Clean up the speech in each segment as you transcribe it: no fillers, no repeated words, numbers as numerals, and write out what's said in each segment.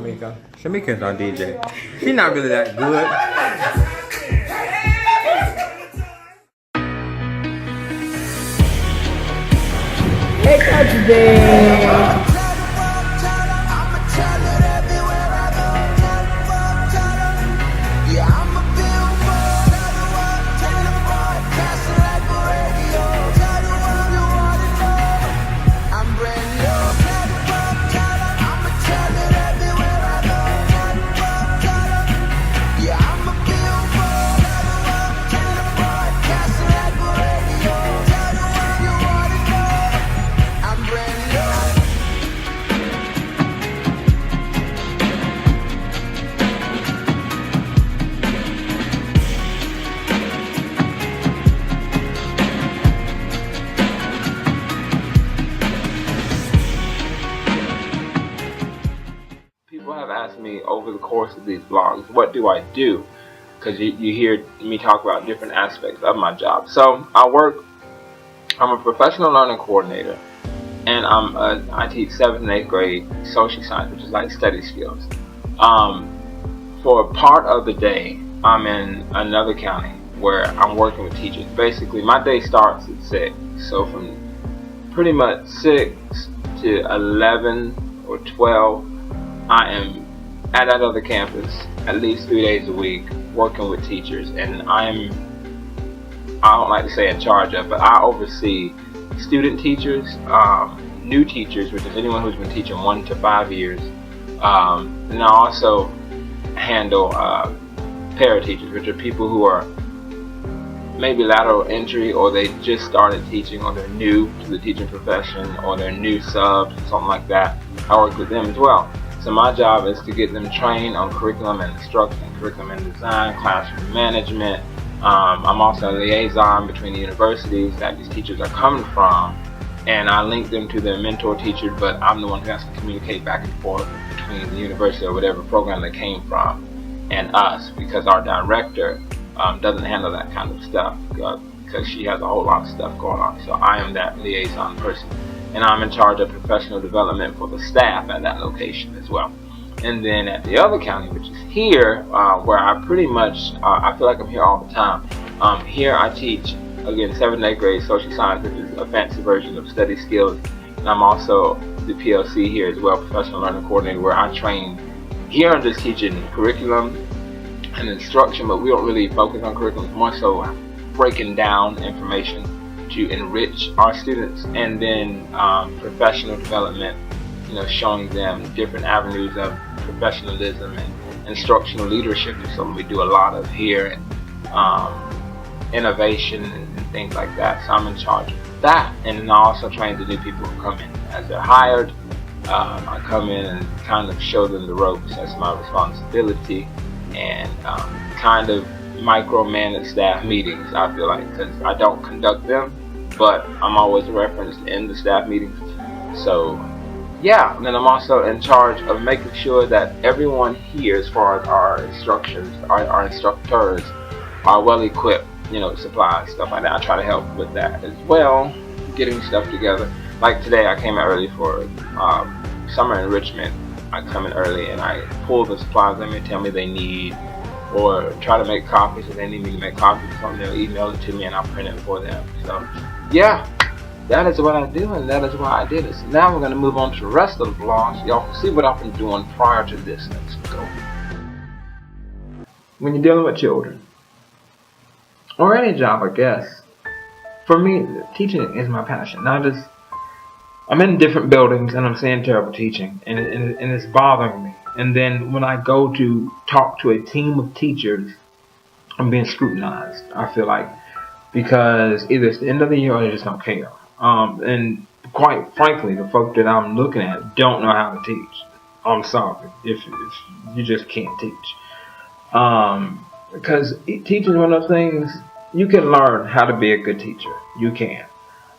Shamika. Shamika's our DJ. She's not really that good. Hey, Coach Day. People have asked me over the course of these vlogs, what do I do? Because you hear me talk about different aspects of my job. So I'm a professional learning coordinator, and I teach 7th and 8th grade social science, which is like study skills. For part of the day, I'm in another county where I'm working with teachers. Basically, my day starts at 6, so from pretty much 6 to 11 or 12, I am at that other campus at least 3 days a week working with teachers, and I don't like to say in charge of, but I oversee student teachers, new teachers, which is anyone who's been teaching 1 to 5 years, and I also handle para-teachers, which are people who are maybe lateral entry, or they just started teaching, or they're new to the teaching profession, or they're new subs, something like that. I work with them as well. So my job is to get them trained on curriculum and instruction, curriculum and design, classroom management. I'm also a liaison between the universities that these teachers are coming from, and I link them to their mentor teacher, but I'm the one who has to communicate back and forth between the university or whatever program they came from and us, because our director doesn't handle that kind of stuff because she has a whole lot of stuff going on. So I am that liaison person, and I'm in charge of professional development for the staff at that location as well. And then at the other county, which is here, where I pretty much, I feel like I'm here all the time. Here I teach, again, 7th and 8th grade social science, which is a fancy version of study skills. And I'm also the PLC here as well, professional learning coordinator, where I train. Here I'm just teaching curriculum and instruction, but we don't really focus on curriculum, more so breaking down information to enrich our students, and then professional development, showing them different avenues of professionalism and instructional leadership is something we do a lot of here, and innovation and things like that. So I'm in charge of that, and then I also train the new people who come in as they're hired. I come in and kind of show them the ropes. That's my responsibility, and kind of micromanage staff meetings, I feel like, because I don't conduct them, but I'm always referenced in the staff meetings. So yeah, and then I'm also in charge of making sure that everyone here, as far as our instructors are well equipped, supplies, stuff like that. I try to help with that as well, getting stuff together. Like today, I came out early for summer enrichment. I come in early and I pull the supplies they may tell me they need, or try to make copies if they need me to make copies of something. They'll email it to me and I'll print it for them. So yeah, that is what I do, and that is why I did it. So now we're going to move on to the rest of the vlogs. Y'all can see what I've been doing prior to this. Let's go. When you're dealing with children, or any job, I guess, for me, teaching is my passion. I'm in different buildings and I'm seeing terrible teaching, and it's bothering me. And then when I go to talk to a team of teachers, I'm being scrutinized, I feel like, because either it's the end of the year or they just don't care. And quite frankly, the folk that I'm looking at don't know how to teach. I'm sorry if you just can't teach. Because teaching is one of those things, you can learn how to be a good teacher. You can.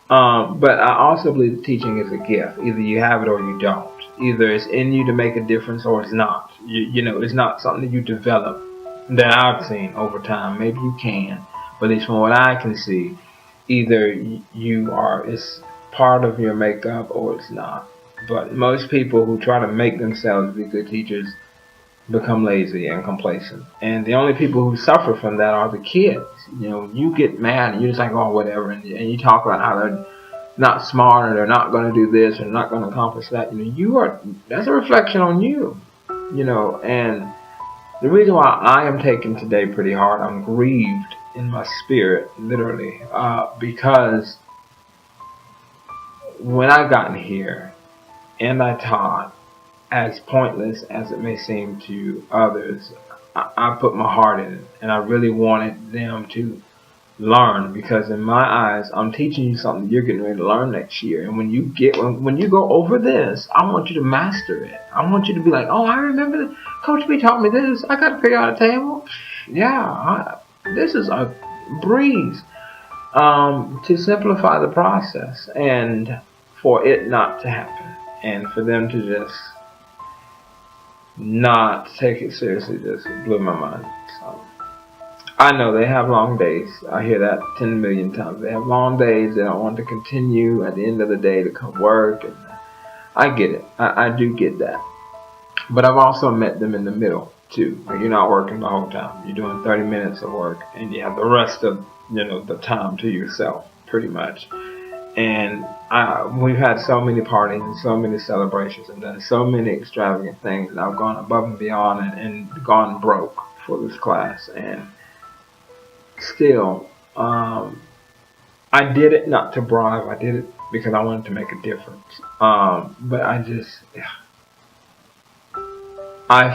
But I also believe that teaching is a gift. Either you have it or you don't. Either it's in you to make a difference or it's not. It's not something that you develop, that I've seen over time. Maybe you can, but at least from what I can see, either it's part of your makeup or it's not. But most people who try to make themselves be good teachers become lazy and complacent. And the only people who suffer from that are the kids. You know, you get mad and you're just like, oh, whatever. And you talk about how they're not smart, or they're not going to do this, or not going to accomplish that. You know, that's a reflection on you. You know, and the reason why I am taking today pretty hard, I'm grieved in my spirit, literally, because when I got here and I taught, as pointless as it may seem to others, I put my heart in it, and I really wanted them to learn, because in my eyes, I'm teaching you something you're getting ready to learn next year. And when you go over this, I want you to master it. I want you to be like, oh, I remember Coach B taught me this. I got to figure out a table. Yeah, this is a breeze. To simplify the process and for it not to happen, and for them to just not take it seriously, just blew my mind. So, I know they have long days. I hear that 10 million times. They have long days. They don't want to continue at the end of the day to come work. And I get it. I do get that. But I've also met them in the middle too. Like, you're not working the whole time. You're doing 30 minutes of work, and you have the rest of the time to yourself, pretty much. And we've had so many parties and so many celebrations and done so many extravagant things, and I've gone above and beyond and gone broke for this class. And still, I did it not to bribe. I did it because I wanted to make a difference. But I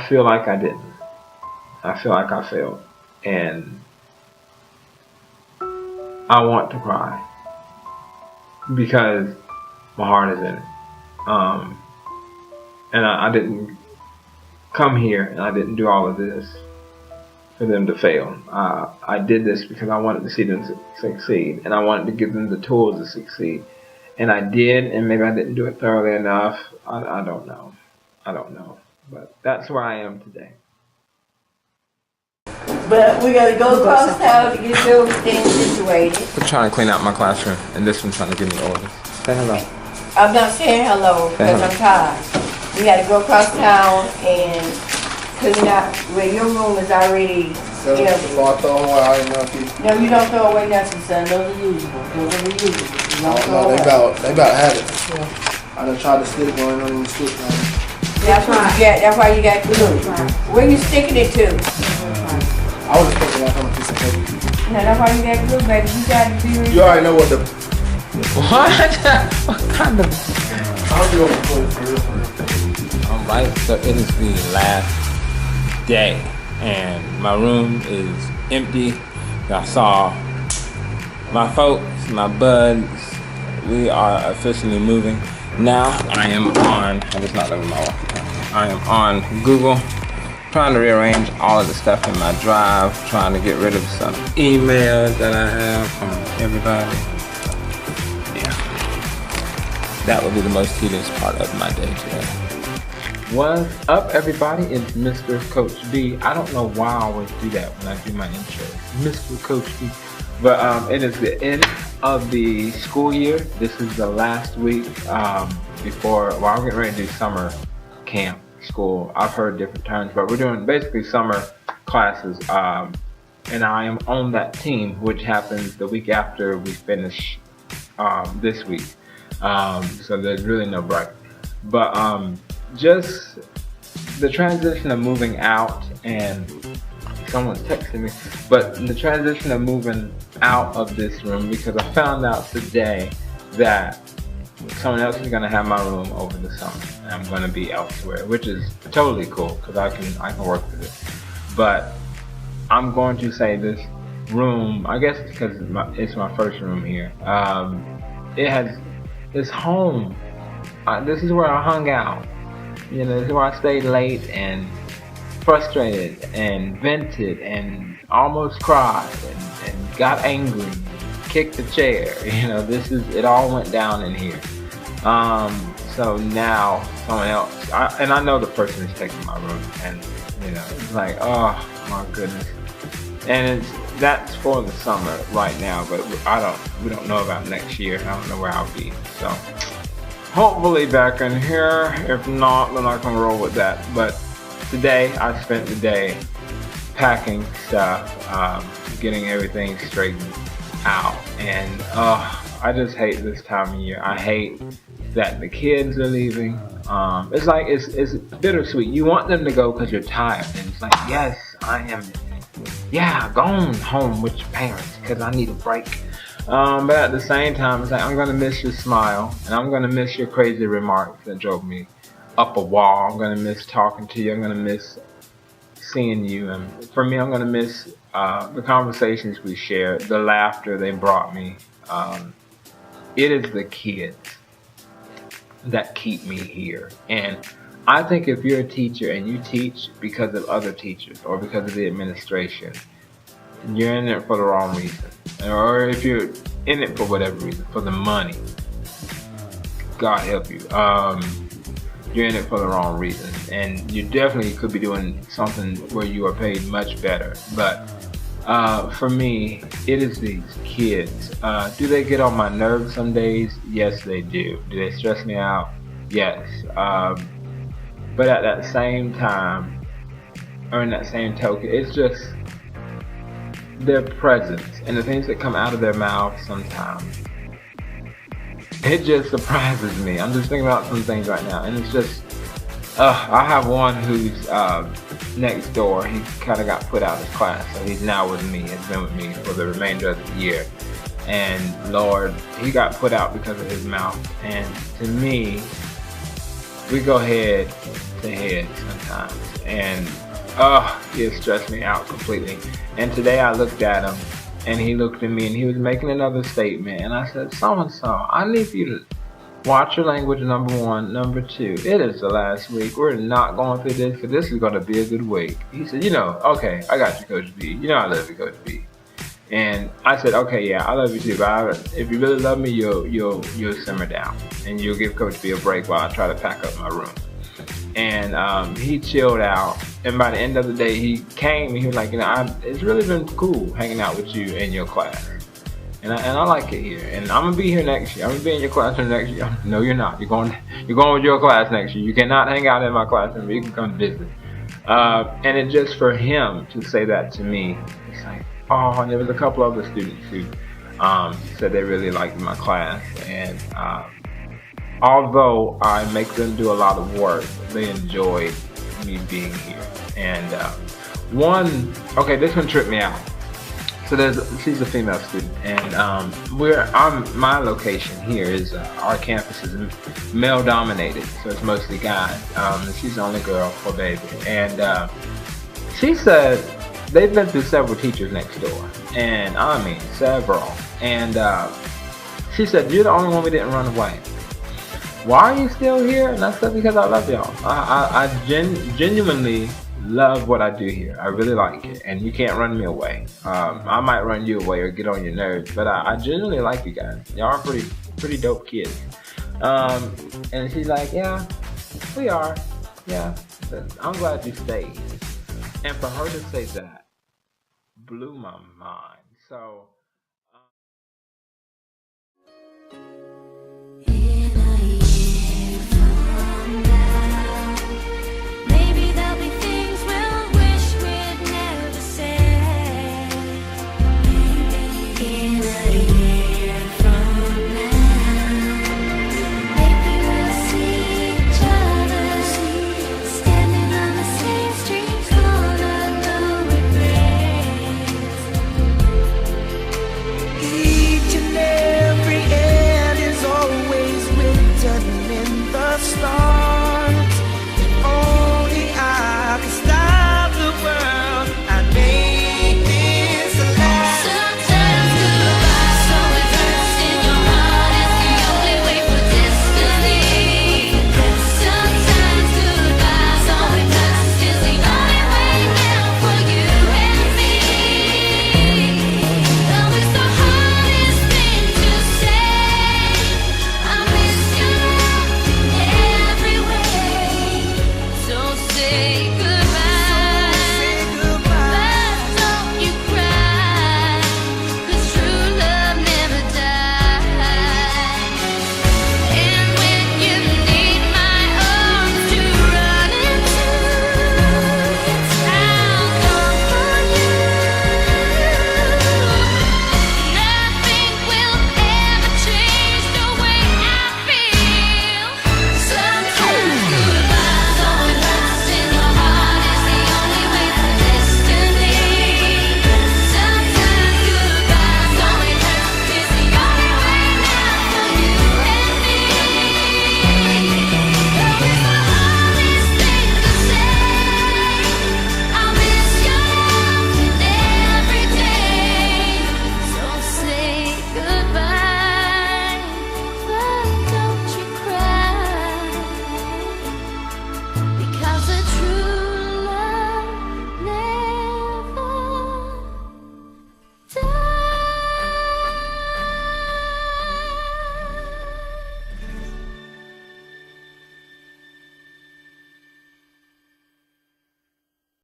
feel like I didn't. I feel like I failed. And I want to cry, because my heart is in it. And I didn't come here, and I didn't do all of this for them to fail. I did this because I wanted to see them succeed, and I wanted to give them the tools to succeed. And I did, and maybe I didn't do it thoroughly enough. I don't know. I don't know. But that's where I am today. But we gotta go across town to get everything situated. I'm trying to clean out my classroom, and this one's trying to give me orders. Say hello. I'm not saying hello because I'm tired. We gotta go across town and clean out where your room is already. So You know, no, you don't throw away nothing, son. Those are usable. Those are reusable. You don't throw away. they about had it. I done tried to stick one on the stick. That's what you get. That's why you got glue. Where you sticking it to? I was expecting like on a piece of paper. No, that's why you got glue, baby. You gotta be. You already know what the. What? What kind of? I'll be on the toilet for real. Alright, so it is the last day, and my room is empty. I saw my folks, my buds. We are officially moving. Now I am on, I just knocked over my walkie-talkie. I am on Google, trying to rearrange all of the stuff in my drive, trying to get rid of some emails that I have from everybody. Yeah. That will be the most tedious part of my day today. What's up, everybody? It's Mr. Coach B. I don't know why I always do that when I do my intro. Mr. Coach B. But it is the end of the school year. This is the last week before, well, I'm getting ready to do summer camp school. I've heard different terms, but we're doing basically summer classes. And I am on that team, which happens the week after we finish this week. So there's really no break. But just the transition of moving out, and someone's texting me, but the transition of moving out of this room, because I found out today that someone else is going to have my room over the summer, and I'm going to be elsewhere, which is totally cool because I can work with it. But I'm going to say this room, I guess it's because it's my first room here. It's home. This is where I hung out. You know, this is where I stayed late and frustrated and vented and almost cried and got angry, kicked the chair. You know, it all went down in here. So now someone else, and I know the person is taking my room, and you know, it's like, oh my goodness. And that's for the summer right now, but we don't know about next year. I don't know where I'll be. So hopefully back in here. If not, then I can roll with that. But today, I spent the day packing stuff, getting everything straightened out. And I just hate this time of year. I hate that the kids are leaving. It's like, it's bittersweet. You want them to go because you're tired. And it's like, yes, I am. Yeah, going home with your parents because I need a break. But at the same time, it's like, I'm going to miss your smile, and I'm going to miss your crazy remarks that drove me up a wall. I'm going to miss talking to you. I'm going to miss seeing you. And for me, I'm going to miss the conversations we shared, the laughter they brought me. It is the kids that keep me here. And I think if you're a teacher and you teach because of other teachers or because of the administration, you're in it for the wrong reason. Or if you're in it for whatever reason, for the money, God help you, you're in it for the wrong reason. And you definitely could be doing something where you are paid much better. But for me, it is these kids. Do they get on my nerves some days? Yes, they do. Do they stress me out? Yes. But at that same time, or in that same token, it's just their presence and the things that come out of their mouth sometimes. It just surprises me. I'm just thinking about some things right now, and it's just, I have one who's next door. He kind of got put out of class, so he's now with me. Has been with me for the remainder of the year. And Lord, he got put out because of his mouth. And to me, we go head to head sometimes, and it stressed me out completely. And today I looked at him, and he looked at me, and he was making another statement, and I said, so-and-so, I need for you to watch your language, number one. Number two, it is the last week. We're not going through this, because this is going to be a good week. He said, okay, I got you, Coach B. I love you, Coach B. And I said, okay, yeah, I love you too, but if you really love me, you'll simmer down, and you'll give Coach B a break while I try to pack up my room. And he chilled out, and by the end of the day, he came and he was like, it's really been cool hanging out with you in your class, and I like it here, and I'm gonna be here next year. I'm gonna be in your classroom next year. No, you're not. You're going with your class next year. You cannot hang out in my classroom. You can come visit. And it just for him to say that to me, it's like, and there was a couple other students who said they really liked my class, and although I make them do a lot of work, they enjoyed me being here. And this one tripped me out. So she's a female student, and my location here is our campus is male dominated, so it's mostly guys. She's the only girl for baby, and she said they've been through several teachers next door, and I mean several. And she said, you're the only one we didn't run away. Why are you still here? And I said, because I love y'all. I genuinely love what I do here. I really like it, and you can't run me away. I might run you away or get on your nerves, but I genuinely like you guys. Y'all are pretty dope kids. And she's like, yeah, we are. Yeah, I'm glad you stayed. And for her to say that blew my mind. So